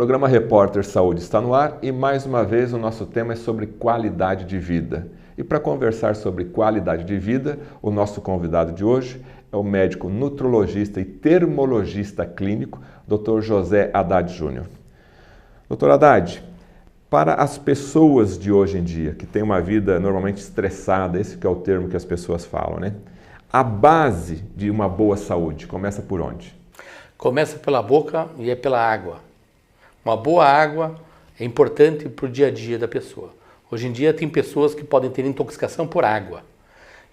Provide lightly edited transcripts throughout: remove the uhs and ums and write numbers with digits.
Programa Repórter Saúde está no ar e mais uma vez o nosso tema é sobre qualidade de vida. E para conversar sobre qualidade de vida, o nosso convidado de hoje é o médico nutrologista e termologista clínico, Dr. José Haddad Júnior. Dr. Haddad, para as pessoas de hoje em dia, que têm uma vida normalmente estressada, esse que é o termo que as pessoas falam, né? A base de uma boa saúde começa por onde? Começa pela boca e é pela água. Uma boa água é importante para o dia a dia da pessoa. Hoje em dia tem pessoas que podem ter intoxicação por água.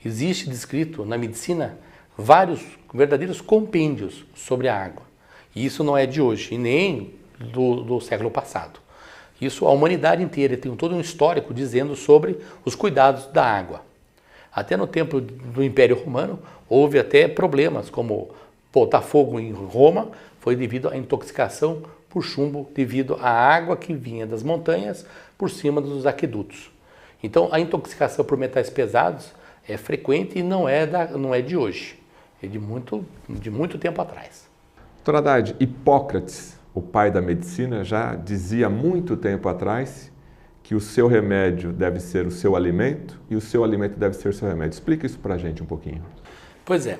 Existe descrito na medicina vários verdadeiros compêndios sobre a água. E isso não é de hoje e nem do século passado. Isso a humanidade inteira tem todo um histórico dizendo sobre os cuidados da água. Até no tempo do Império Romano houve até problemas como botar fogo em Roma foi devido à intoxicação por chumbo devido à água que vinha das montanhas por cima dos aquedutos. Então a intoxicação por metais pesados é frequente e não é de hoje, é de muito tempo atrás. Dr. Haddad, Hipócrates, o pai da medicina, já dizia há muito tempo atrás que o seu remédio deve ser o seu alimento e o seu alimento deve ser o seu remédio. Explica isso para a gente um pouquinho. Pois é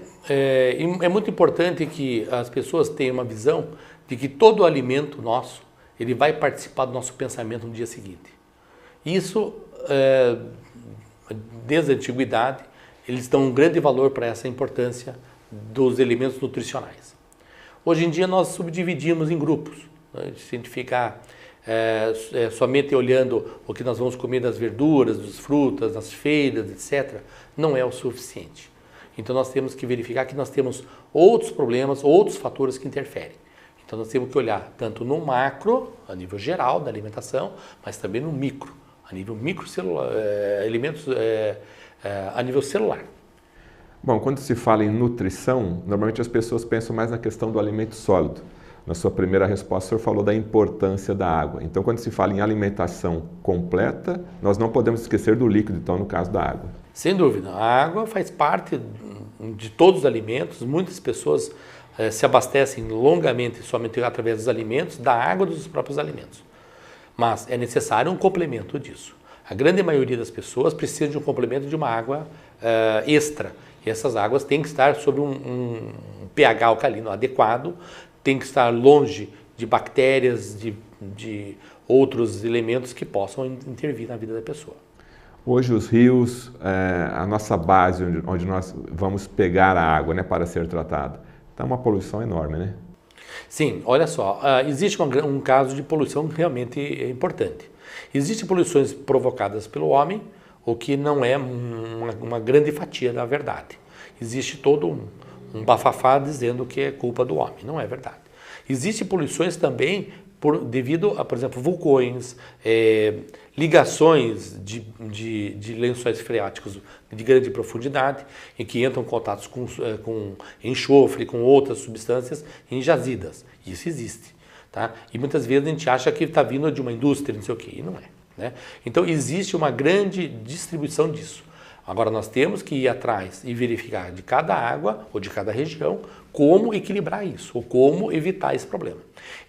muito importante que as pessoas tenham uma visão de que todo alimento nosso, ele vai participar do nosso pensamento no dia seguinte. Isso, desde a antiguidade, eles dão um grande valor para essa importância dos elementos nutricionais. Hoje em dia nós subdividimos em grupos, né? Se a gente ficar somente olhando o que nós vamos comer das verduras, das frutas, das feiras, etc., não é o suficiente. Então nós temos que verificar que nós temos outros problemas, outros fatores que interferem. Então nós temos que olhar tanto no macro, a nível geral da alimentação, mas também no micro, a nível microcelular, elementos a nível celular. Bom, quando se fala em nutrição, normalmente as pessoas pensam mais na questão do alimento sólido. Na sua primeira resposta, o senhor falou da importância da água. Então, quando se fala em alimentação completa, nós não podemos esquecer do líquido, então, no caso da água. Sem dúvida. A água faz parte de todos os alimentos. Muitas pessoas se abastecem longamente somente através dos alimentos, da água dos próprios alimentos. Mas é necessário um complemento disso. A grande maioria das pessoas precisa de um complemento de uma água extra. E essas águas têm que estar sob um pH alcalino adequado, tem que estar longe de bactérias, de outros elementos que possam intervir na vida da pessoa. Hoje os rios, a nossa base onde nós vamos pegar a água, né, para ser tratada, está uma poluição enorme, né? Sim, olha só, existe um caso de poluição realmente importante. Existem poluições provocadas pelo homem, o que não é uma grande fatia da verdade. Existe todo um bafafá dizendo que é culpa do homem, não é verdade. Existem poluições também devido a, por exemplo, vulcões, ligações de lençóis freáticos de grande profundidade, em que entram contatos com enxofre, com outras substâncias em jazidas. Isso existe. Tá? E muitas vezes a gente acha que está vindo de uma indústria, não sei o quê, e não é. Né? Então existe uma grande distribuição disso. Agora nós temos que ir atrás e verificar de cada água ou de cada região como equilibrar isso, ou como evitar esse problema.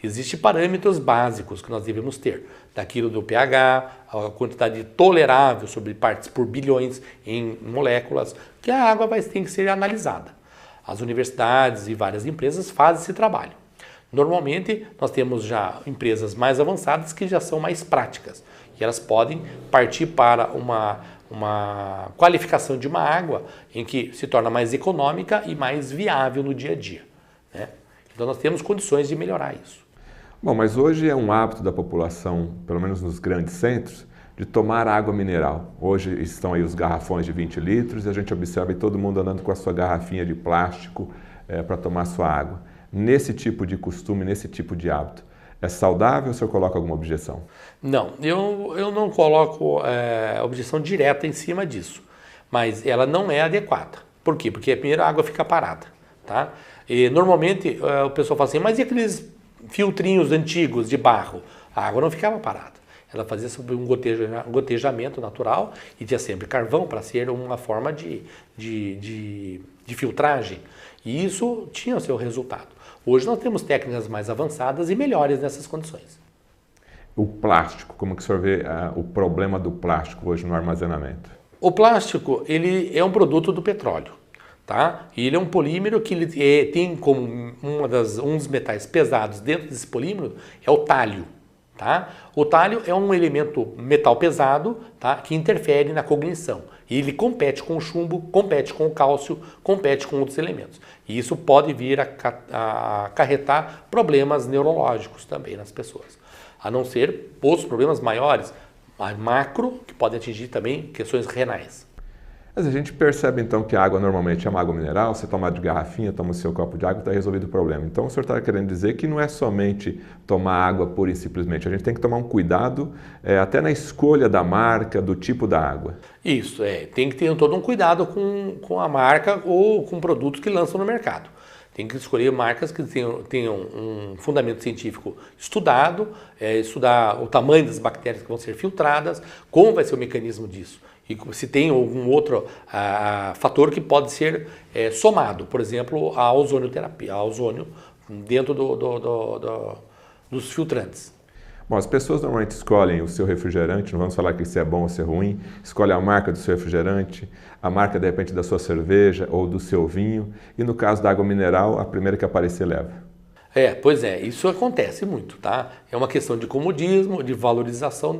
Existem parâmetros básicos que nós devemos ter, daquilo do pH, a quantidade tolerável sobre partes por bilhões em moléculas, que a água tem que ser analisada. As universidades e várias empresas fazem esse trabalho. Normalmente nós temos já empresas mais avançadas que já são mais práticas, e elas podem partir para uma qualificação de uma água em que se torna mais econômica e mais viável no dia a dia. Né? Então nós temos condições de melhorar isso. Bom, mas hoje é um hábito da população, pelo menos nos grandes centros, de tomar água mineral. Hoje estão aí os garrafões de 20 litros e a gente observa todo mundo andando com a sua garrafinha de plástico para tomar sua água. Nesse tipo de costume, nesse tipo de hábito, é saudável ou o senhor coloca alguma objeção? Não, eu não coloco objeção direta em cima disso, mas ela não é adequada. Por quê? Porque primeiro a água fica parada. Tá? E normalmente o pessoal fala assim, mas e aqueles filtrinhos antigos de barro? A água não ficava parada. Ela fazia sobre um gotejamento natural e tinha sempre carvão para ser uma forma de filtragem. E isso tinha o seu resultado. Hoje nós temos técnicas mais avançadas e melhores nessas condições. O plástico, como que o senhor vê o problema do plástico hoje no armazenamento? O plástico, ele é um produto do petróleo, tá? E ele é um polímero que ele tem como um dos metais pesados dentro desse polímero é o tálio, tá? O tálio é um elemento metal pesado, tá? Que interfere na cognição. E ele compete com o chumbo, compete com o cálcio, compete com outros elementos. E isso pode vir a acarretar problemas neurológicos também nas pessoas. A não ser outros problemas maiores, macro, que podem atingir também questões renais. Mas a gente percebe então que a água normalmente é uma água mineral, você toma de garrafinha, toma o seu copo de água e está resolvido o problema. Então o senhor está querendo dizer que não é somente tomar água pura e simplesmente, a gente tem que tomar um cuidado até na escolha da marca, do tipo da água. Isso, tem que ter todo um cuidado com a marca ou com produtos que lançam no mercado. Tem que escolher marcas que tenham um fundamento científico estudado, estudar o tamanho das bactérias que vão ser filtradas, como vai ser o mecanismo disso. E se tem algum outro fator que pode ser somado, por exemplo, a ozonioterapia, a ozônio dentro dos filtrantes. Bom, as pessoas normalmente escolhem o seu refrigerante, não vamos falar que se é bom ou se é ruim, escolhe a marca do seu refrigerante, a marca de repente da sua cerveja ou do seu vinho, e no caso da água mineral, a primeira que aparecer leva. Pois é, isso acontece muito, tá? É uma questão de comodismo, de valorização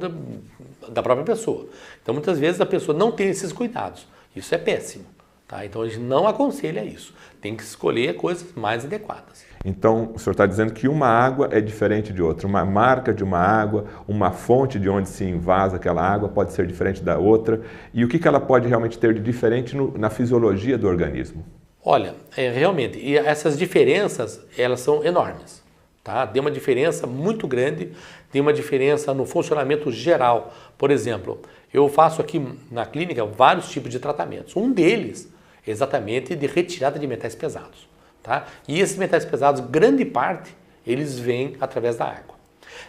da própria pessoa. Então muitas vezes a pessoa não tem esses cuidados, isso é péssimo, tá? Então a gente não aconselha isso, tem que escolher coisas mais adequadas. Então, o senhor está dizendo que uma água é diferente de outra. Uma marca de uma água, uma fonte de onde se invasa aquela água pode ser diferente da outra. E o que ela pode realmente ter de diferente na fisiologia do organismo? Olha, realmente, e essas diferenças, elas são enormes. Tá? Tem uma diferença muito grande, tem uma diferença no funcionamento geral. Por exemplo, eu faço aqui na clínica vários tipos de tratamentos. Um deles é exatamente de retirada de metais pesados. Tá? E esses metais pesados, grande parte, eles vêm através da água.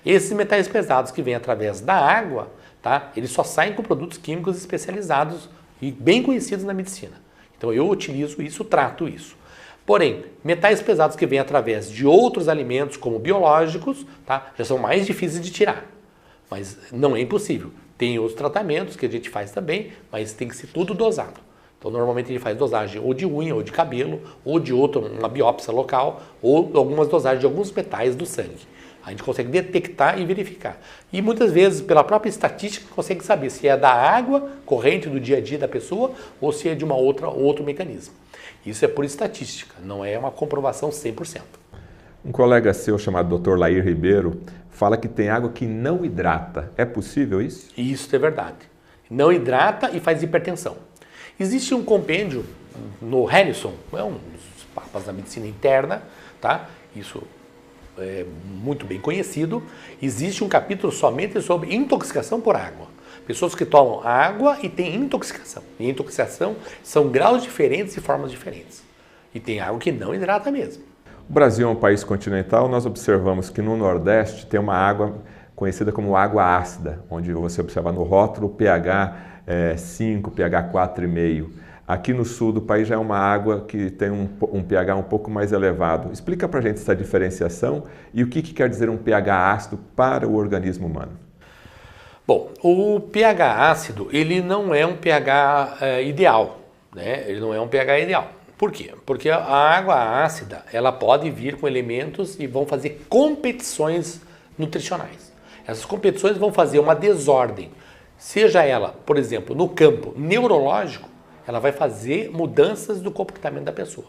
Esses metais pesados que vêm através da água, tá? Eles só saem com produtos químicos especializados e bem conhecidos na medicina. Então eu utilizo isso, trato isso. Porém, metais pesados que vêm através de outros alimentos, como biológicos, tá? Já são mais difíceis de tirar. Mas não é impossível. Tem outros tratamentos que a gente faz também, mas tem que ser tudo dosado. Então, normalmente a gente faz dosagem ou de unha, ou de cabelo, ou de outra, uma biópsia local, ou algumas dosagens de alguns metais do sangue. A gente consegue detectar e verificar. E muitas vezes, pela própria estatística, consegue saber se é da água corrente do dia a dia da pessoa ou se é de outro mecanismo. Isso é por estatística, não é uma comprovação 100%. Um colega seu chamado Dr. Lair Ribeiro fala que tem água que não hidrata. É possível isso? Isso é verdade. Não hidrata e faz hipertensão. Existe um compêndio no Harrison, é um dos papas da medicina interna, tá? Isso é muito bem conhecido. Existe um capítulo somente sobre intoxicação por água. Pessoas que tomam água e têm intoxicação. E intoxicação são graus diferentes e formas diferentes. E tem água que não hidrata mesmo. O Brasil é um país continental, nós observamos que no Nordeste tem uma água conhecida como água ácida, onde você observa no rótulo pH 5, pH 4,5. Aqui no sul do país já é uma água que tem um pH um pouco mais elevado. Explica para a gente essa diferenciação e o que quer dizer um pH ácido para o organismo humano. Bom, o pH ácido, ele não é um pH ideal, né? Ele não é um pH ideal. Por quê? Porque a água ácida, ela pode vir com elementos e vão fazer competições nutricionais. Essas competições vão fazer uma desordem. Seja ela, por exemplo, no campo neurológico, ela vai fazer mudanças do comportamento da pessoa.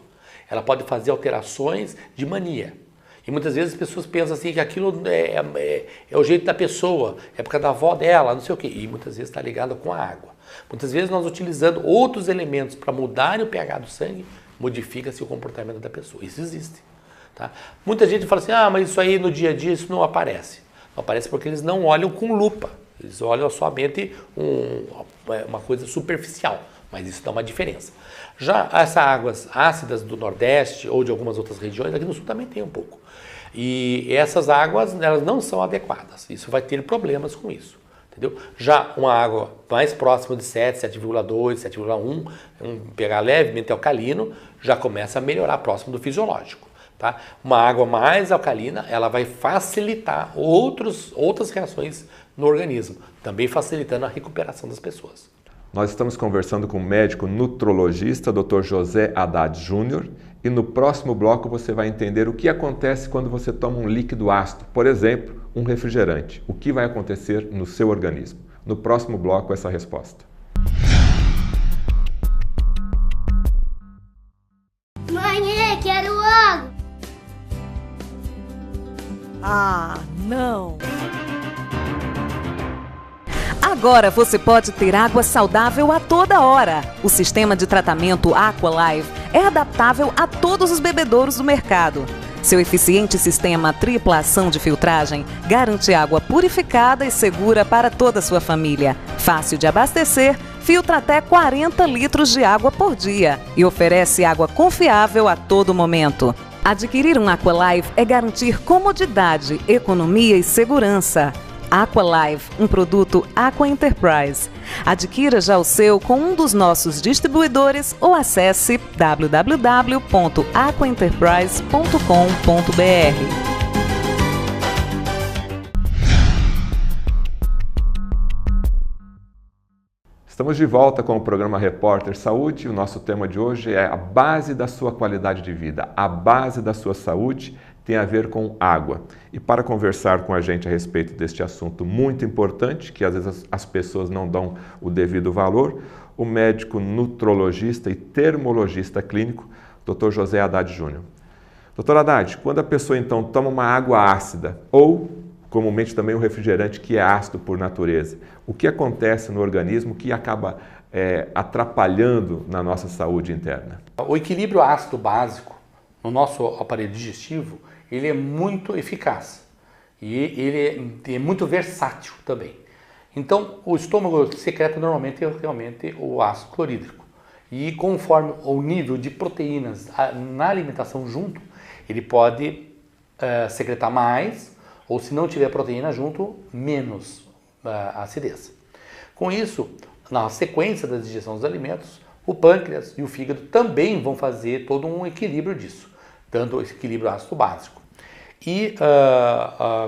Ela pode fazer alterações de mania. E muitas vezes as pessoas pensam assim que aquilo é o jeito da pessoa, é por causa da avó dela, não sei o quê. E muitas vezes está ligado com a água. Muitas vezes nós utilizando outros elementos para mudar o pH do sangue, modifica-se o comportamento da pessoa. Isso existe. Tá? Muita gente fala assim, mas isso aí no dia a dia isso não aparece. Não aparece porque eles não olham com lupa. Eles olham somente uma coisa superficial, mas isso dá uma diferença. Já essas águas ácidas do Nordeste ou de algumas outras regiões, aqui no Sul também tem um pouco. E essas águas, elas não são adequadas. Isso vai ter problemas com isso. Entendeu? Já uma água mais próxima de 7, 7,2, 7,1, um pH levemente alcalino, já começa a melhorar próximo do fisiológico. Tá? Uma água mais alcalina, ela vai facilitar outras reações no organismo, também facilitando a recuperação das pessoas. Nós estamos conversando com o médico nutrologista, Dr. José Haddad Júnior, e no próximo bloco você vai entender o que acontece quando você toma um líquido ácido, por exemplo, um refrigerante. O que vai acontecer no seu organismo? No próximo bloco, essa resposta. Mãe, quero água! Ah, não! Agora você pode ter água saudável a toda hora. O sistema de tratamento Aqualive é adaptável a todos os bebedouros do mercado. Seu eficiente sistema tripla ação de filtragem garante água purificada e segura para toda a sua família. Fácil de abastecer, filtra até 40 litros de água por dia e oferece água confiável a todo momento. Adquirir um Aqualive é garantir comodidade, economia e segurança. Aqualive, um produto Aqua Enterprise. Adquira já o seu com um dos nossos distribuidores ou acesse www.aquaenterprise.com.br. Estamos de volta com o programa Repórter Saúde. O nosso tema de hoje é a base da sua qualidade de vida. A base da sua saúde tem a ver com água. E para conversar com a gente a respeito deste assunto muito importante, que às vezes as pessoas não dão o devido valor, o médico nutrologista e termologista clínico, Dr. José Haddad Júnior. Dr. Haddad, quando a pessoa então toma uma água ácida ou comumente também um refrigerante que é ácido por natureza, o que acontece no organismo que acaba atrapalhando na nossa saúde interna? O equilíbrio ácido básico no nosso aparelho digestivo, ele é muito eficaz e ele é muito versátil também. Então, o estômago secreta realmente o ácido clorídrico. E conforme o nível de proteínas na alimentação junto, ele pode secretar mais, ou se não tiver proteína junto, menos acidez. Com isso, na sequência da digestão dos alimentos, o pâncreas e o fígado também vão fazer todo um equilíbrio disso, dando esse equilíbrio ácido básico. E,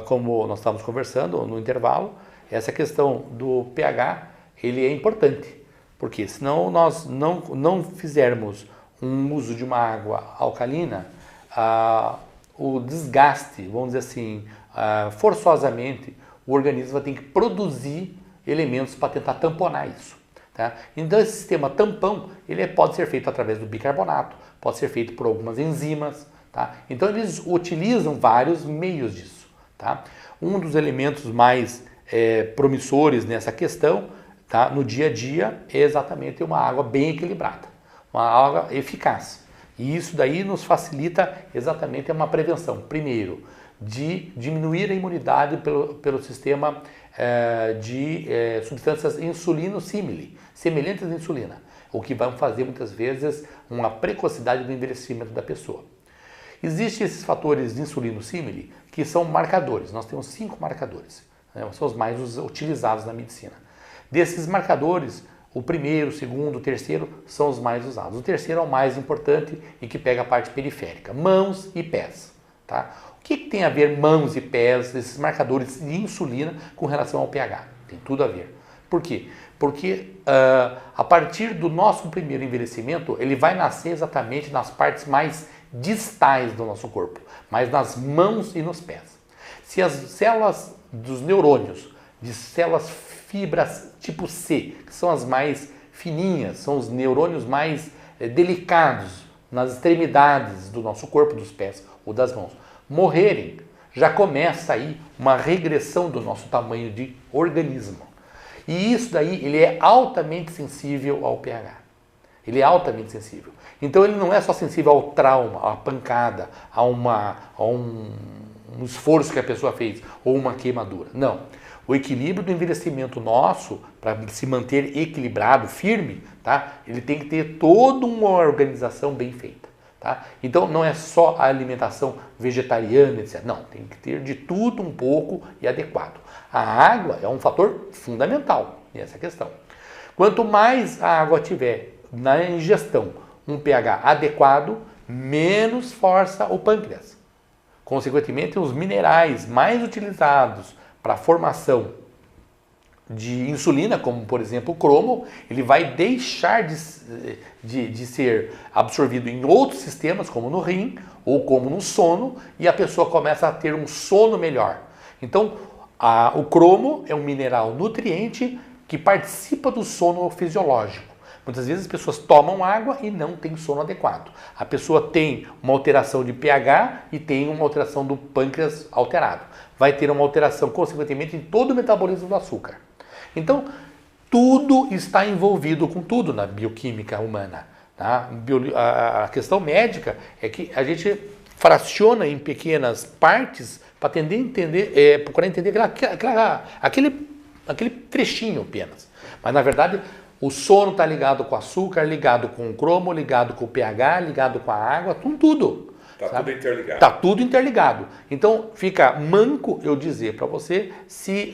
como nós estávamos conversando no intervalo, essa questão do pH, ele é importante, porque senão nós não fizermos um uso de uma água alcalina, o desgaste, vamos dizer assim, forçosamente, o organismo vai ter que produzir elementos para tentar tamponar isso. Tá? Então esse sistema tampão, ele pode ser feito através do bicarbonato, pode ser feito por algumas enzimas. Tá? Então eles utilizam vários meios disso. Tá? Um dos elementos mais promissores nessa questão, tá, no dia a dia, é exatamente uma água bem equilibrada, uma água eficaz. E isso daí nos facilita exatamente uma prevenção, primeiro, de diminuir a imunidade pelo sistema de substâncias insulino-símile, semelhantes à insulina, o que vai fazer muitas vezes uma precocidade do envelhecimento da pessoa. Existem esses fatores de insulino-símile que são marcadores. Nós temos 5 marcadores, né? São os mais utilizados na medicina. Desses marcadores, o primeiro, o segundo, o terceiro são os mais usados. O terceiro é o mais importante e que pega a parte periférica, mãos e pés. Tá? O que tem a ver mãos e pés, esses marcadores de insulina com relação ao pH? Tem tudo a ver. Por quê? Porque a partir do nosso primeiro envelhecimento, ele vai nascer exatamente nas partes mais distais do nosso corpo, mas nas mãos e nos pés. Se as células dos neurônios, de células fibras tipo C, que são as mais fininhas, são os neurônios mais delicados nas extremidades do nosso corpo, dos pés ou das mãos, morrerem, já começa aí uma regressão do nosso tamanho de organismo. E isso daí, ele é altamente sensível ao pH. Ele é altamente sensível. Então ele não é só sensível ao trauma, à pancada, a um esforço que a pessoa fez ou uma queimadura. Não. O equilíbrio do envelhecimento nosso, para se manter equilibrado, firme, tá? Ele tem que ter toda uma organização bem feita. Tá? Então não é só a alimentação vegetariana, etc. Não, tem que ter de tudo um pouco e adequado. A água é um fator fundamental nessa questão. Quanto mais a água tiver na ingestão um pH adequado, menos força o pâncreas. Consequentemente, os minerais mais utilizados para a formação de insulina, como por exemplo o cromo, ele vai deixar de ser absorvido em outros sistemas, como no rim ou como no sono, e a pessoa começa a ter um sono melhor. Então, o cromo é um mineral nutriente que participa do sono fisiológico. Muitas vezes as pessoas tomam água e não têm sono adequado. A pessoa tem uma alteração de pH e tem uma alteração do pâncreas alterado. Vai ter uma alteração, consequentemente, em todo o metabolismo do açúcar. Então, tudo está envolvido com tudo na bioquímica humana. Tá? A questão médica é que a gente fraciona em pequenas partes para procurar entender aquele trechinho apenas. Mas, na verdade, o sono está ligado com o açúcar, ligado com o cromo, ligado com o pH, ligado com a água, com tudo. Está tudo interligado. Está tudo interligado. Então, fica manco eu dizer para você se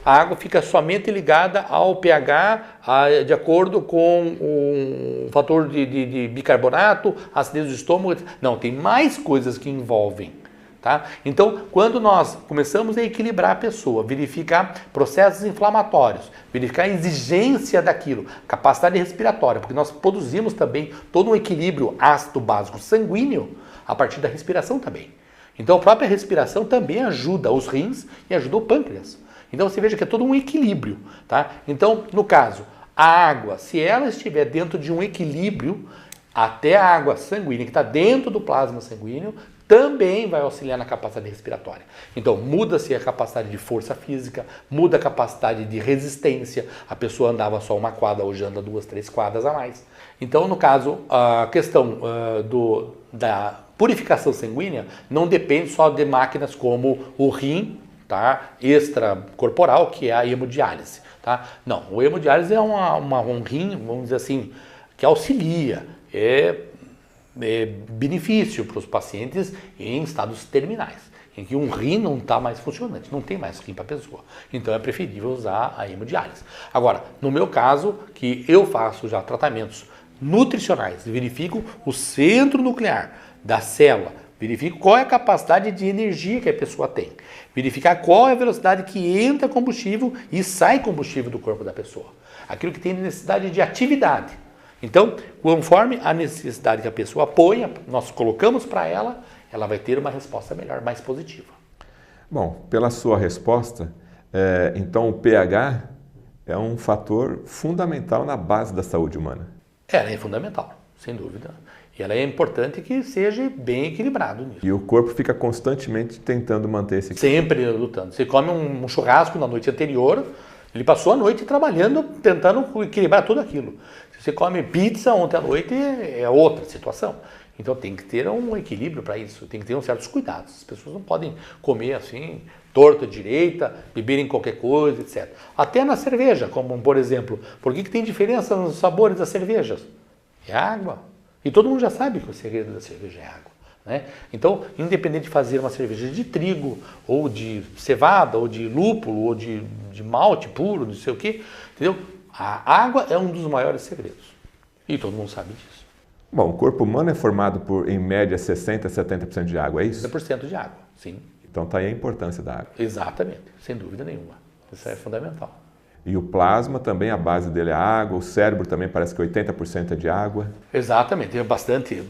a água fica somente ligada ao pH de acordo com o fator de bicarbonato, acidez do estômago. Não, tem mais coisas que envolvem. Tá? Então, quando nós começamos a equilibrar a pessoa, verificar processos inflamatórios, verificar a exigência daquilo, capacidade respiratória, porque nós produzimos também todo um equilíbrio ácido básico sanguíneo a partir da respiração também. Então, a própria respiração também ajuda os rins e ajuda o pâncreas. Então, você veja que é todo um equilíbrio. Tá? Então, no caso, a água, se ela estiver dentro de um equilíbrio, até a água sanguínea, que está dentro do plasma sanguíneo, também vai auxiliar na capacidade respiratória. Então, muda-se a capacidade de força física, muda a capacidade de resistência. A pessoa andava só uma quadra, hoje anda 2, 3 quadras a mais. Então, no caso, a questão da purificação sanguínea não depende só de máquinas como o rim, tá, extracorporal, que é a hemodiálise. Tá? Não, o hemodiálise é um rim, vamos dizer assim, que auxilia, benefício para os pacientes em estados terminais, em que um rim não está mais funcionante, não tem mais rim para a pessoa. Então é preferível usar a hemodiálise. Agora, no meu caso, que eu faço já tratamentos nutricionais, verifico o centro nuclear da célula, verifico qual é a capacidade de energia que a pessoa tem, verificar qual é a velocidade que entra combustível e sai combustível do corpo da pessoa, aquilo que tem necessidade de atividade. Então, conforme a necessidade que a pessoa põe, nós colocamos para ela, ela vai ter uma resposta melhor, mais positiva. Bom, pela sua resposta, então o pH é um fator fundamental na base da saúde humana. Ela é fundamental, sem dúvida. E ela é importante que seja bem equilibrado nisso. E o corpo fica constantemente tentando manter esse equilíbrio. Sempre lutando. Você come um churrasco na noite anterior, ele passou a noite trabalhando, tentando equilibrar tudo aquilo. Se você come pizza ontem à noite, é outra situação. Então tem que ter um equilíbrio para isso, tem que ter certos cuidados. As pessoas não podem comer assim, torta direita, beberem qualquer coisa, etc. Até na cerveja, como por exemplo, por que tem diferença nos sabores das cervejas? É água. E todo mundo já sabe que o segredo da cerveja é água. Né? Então, independente de fazer uma cerveja de trigo, ou de cevada, ou de lúpulo, ou de malte puro, não sei o quê, entendeu? A água é um dos maiores segredos. E todo mundo sabe disso. Bom, o corpo humano é formado por, em média, 60% a 70% de água, é isso? 70% de água, sim. Então está aí a importância da água. Exatamente, sem dúvida nenhuma. Isso é fundamental. E o plasma também, a base dele é a água, o cérebro também parece que 80% é de água. Exatamente, é bastante.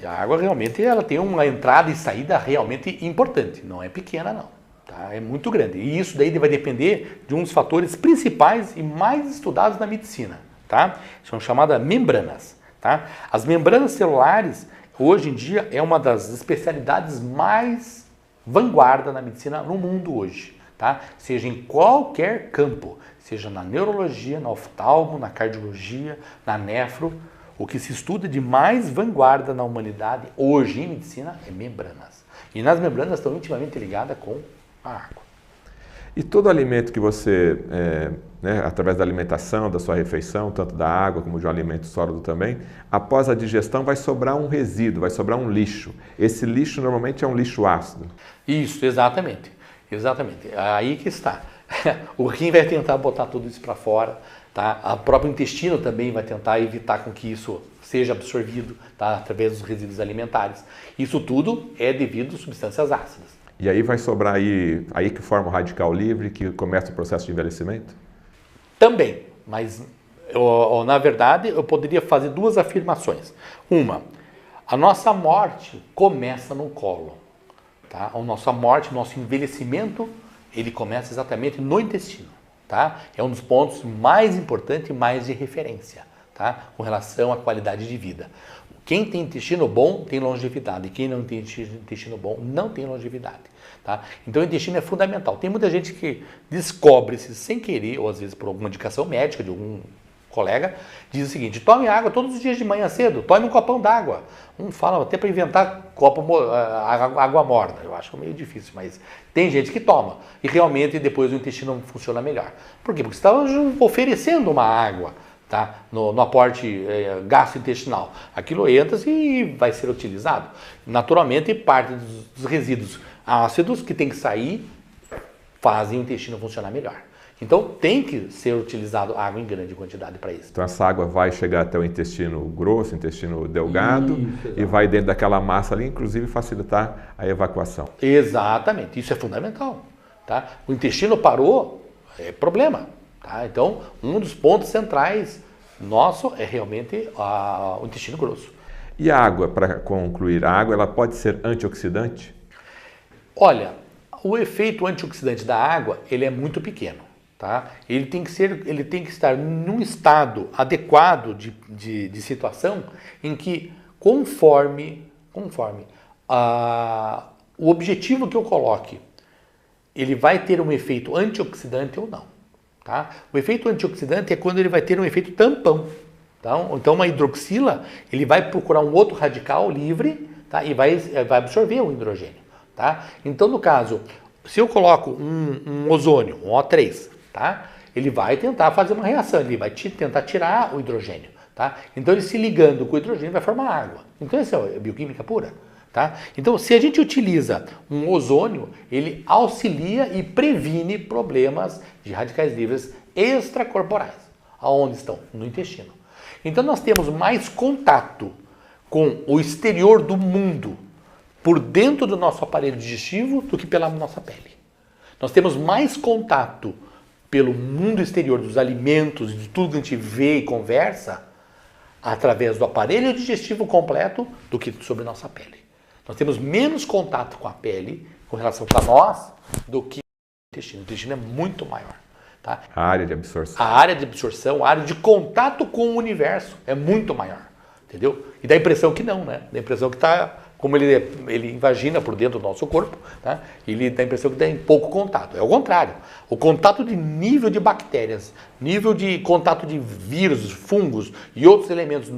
A água realmente ela tem uma entrada e saída realmente importante, não é pequena não. Tá? É muito grande. E isso daí vai depender de um dos fatores principais e mais estudados na medicina. Tá? São chamadas membranas. Tá? As membranas celulares, hoje em dia, é uma das especialidades mais vanguarda na medicina no mundo hoje. Tá? Seja em qualquer campo, seja na neurologia, na oftalmo, na cardiologia, na nefro, o que se estuda de mais vanguarda na humanidade hoje em medicina é membranas. E nas membranas estão intimamente ligadas com a água. E todo alimento que você, através da alimentação, da sua refeição, tanto da água como de um alimento sólido também, após a digestão vai sobrar um resíduo, vai sobrar um lixo. Esse lixo normalmente é um lixo ácido. Isso, exatamente. Exatamente. Aí que está. O rim vai tentar botar tudo isso para fora, tá? O próprio intestino também vai tentar evitar com que isso seja absorvido, tá, através dos resíduos alimentares. Isso tudo é devido a substâncias ácidas. E aí vai sobrar aí que forma o radical livre, que começa o processo de envelhecimento? Também, mas na verdade eu poderia fazer duas afirmações. Uma, a nossa morte começa no cólon. Tá? A nossa morte, nosso envelhecimento, ele começa exatamente no intestino. Tá? É um dos pontos mais importantes e mais de referência, tá? Com relação à qualidade de vida. Quem tem intestino bom tem longevidade, e quem não tem intestino bom não tem longevidade. Tá? Então o intestino é fundamental. Tem muita gente que descobre-se sem querer, ou às vezes por alguma indicação médica de algum colega, diz o seguinte: tome água todos os dias de manhã cedo, tome um copão d'água. Fala até para inventar água morna, eu acho meio difícil, mas tem gente que toma e realmente depois o intestino funciona melhor. Por quê? Porque você está oferecendo uma água, tá? no aporte gastrointestinal. Aquilo entra e vai ser utilizado. Naturalmente, parte dos resíduos ácidos que tem que sair fazem o intestino funcionar melhor. Então tem que ser utilizado água em grande quantidade para isso. Então essa água vai chegar até o intestino grosso, intestino delgado, e vai dentro daquela massa ali, inclusive facilitar a evacuação. Exatamente, isso é fundamental. Tá? O intestino parou, é problema. Tá? Então um dos pontos centrais nosso é realmente o intestino grosso. E a água, para concluir, a água ela pode ser antioxidante? Olha, o efeito antioxidante da água ele é muito pequeno. Tá? Ele tem que estar num estado adequado de situação em que, conforme o objetivo que eu coloque, ele vai ter um efeito antioxidante ou não. Tá? O efeito antioxidante é quando ele vai ter um efeito tampão. Tá? Então uma hidroxila, ele vai procurar um outro radical livre, tá? E vai absorver o hidrogênio. Tá? Então no caso, se eu coloco um ozônio, um O3, tá? Ele vai tentar fazer uma reação, ele vai tentar tirar o hidrogênio. Tá? Então ele se ligando com o hidrogênio vai formar água. Então isso é bioquímica pura. Tá? Então se a gente utiliza um ozônio, ele auxilia e previne problemas de radicais livres extracorporais. Aonde estão? No intestino. Então nós temos mais contato com o exterior do mundo por dentro do nosso aparelho digestivo do que pela nossa pele. Nós temos mais contato pelo mundo exterior dos alimentos, de tudo que a gente vê e conversa, através do aparelho digestivo completo, do que sobre nossa pele. Nós temos menos contato com a pele, com relação a nós, do que o intestino. O intestino é muito maior. Tá? A área de absorção. A área de absorção, a área de contato com o universo é muito maior. Entendeu? E dá a impressão que não, né? Dá a impressão que está... Como ele invagina por dentro do nosso corpo, tá? Ele dá a impressão que tem pouco contato. É o contrário. O contato de nível de bactérias, nível de contato de vírus, fungos e outros elementos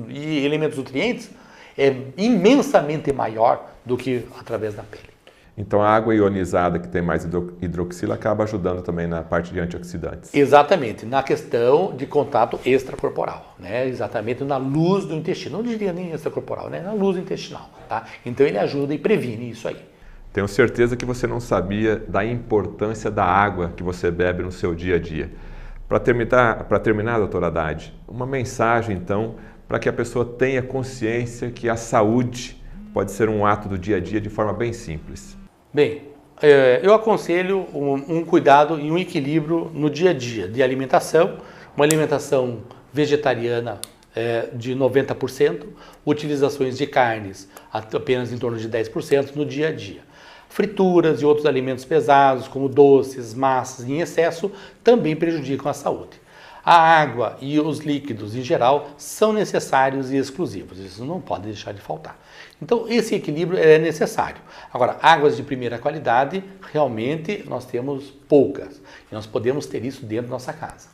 nutrientes é imensamente maior do que através da pele. Então a água ionizada que tem mais hidroxila acaba ajudando também na parte de antioxidantes. Exatamente, na questão de contato extracorporal, né? Exatamente na luz do intestino, não diria nem extracorporal, né? Na luz intestinal, tá? Então ele ajuda e previne isso aí. Tenho certeza que você não sabia da importância da água que você bebe no seu dia a dia. Para terminar, doutora Haddad, uma mensagem então para que a pessoa tenha consciência que a saúde pode ser um ato do dia a dia de forma bem simples. Bem, eu aconselho um cuidado e um equilíbrio no dia a dia de alimentação, uma alimentação vegetariana de 90%, utilizações de carnes apenas em torno de 10% no dia a dia. Frituras e outros alimentos pesados, como doces, massas em excesso, também prejudicam a saúde. A água e os líquidos em geral são necessários e exclusivos, isso não pode deixar de faltar. Então esse equilíbrio é necessário. Agora, águas de primeira qualidade, realmente nós temos poucas e nós podemos ter isso dentro da nossa casa.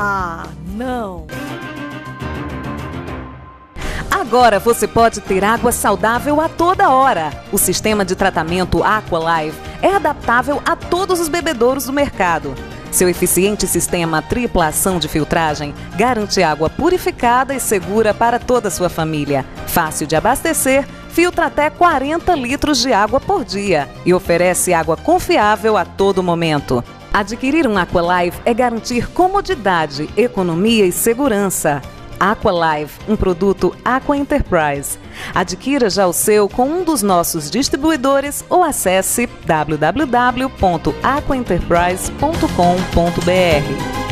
Ah, não! Agora você pode ter água saudável a toda hora. O sistema de tratamento AquaLive é adaptável a todos os bebedouros do mercado. Seu eficiente sistema tripla ação de filtragem garante água purificada e segura para toda a sua família. Fácil de abastecer, filtra até 40 litros de água por dia e oferece água confiável a todo momento. Adquirir um AquaLive é garantir comodidade, economia e segurança. AquaLive, um produto Aqua Enterprise. Adquira já o seu com um dos nossos distribuidores ou acesse www.aquaenterprise.com.br.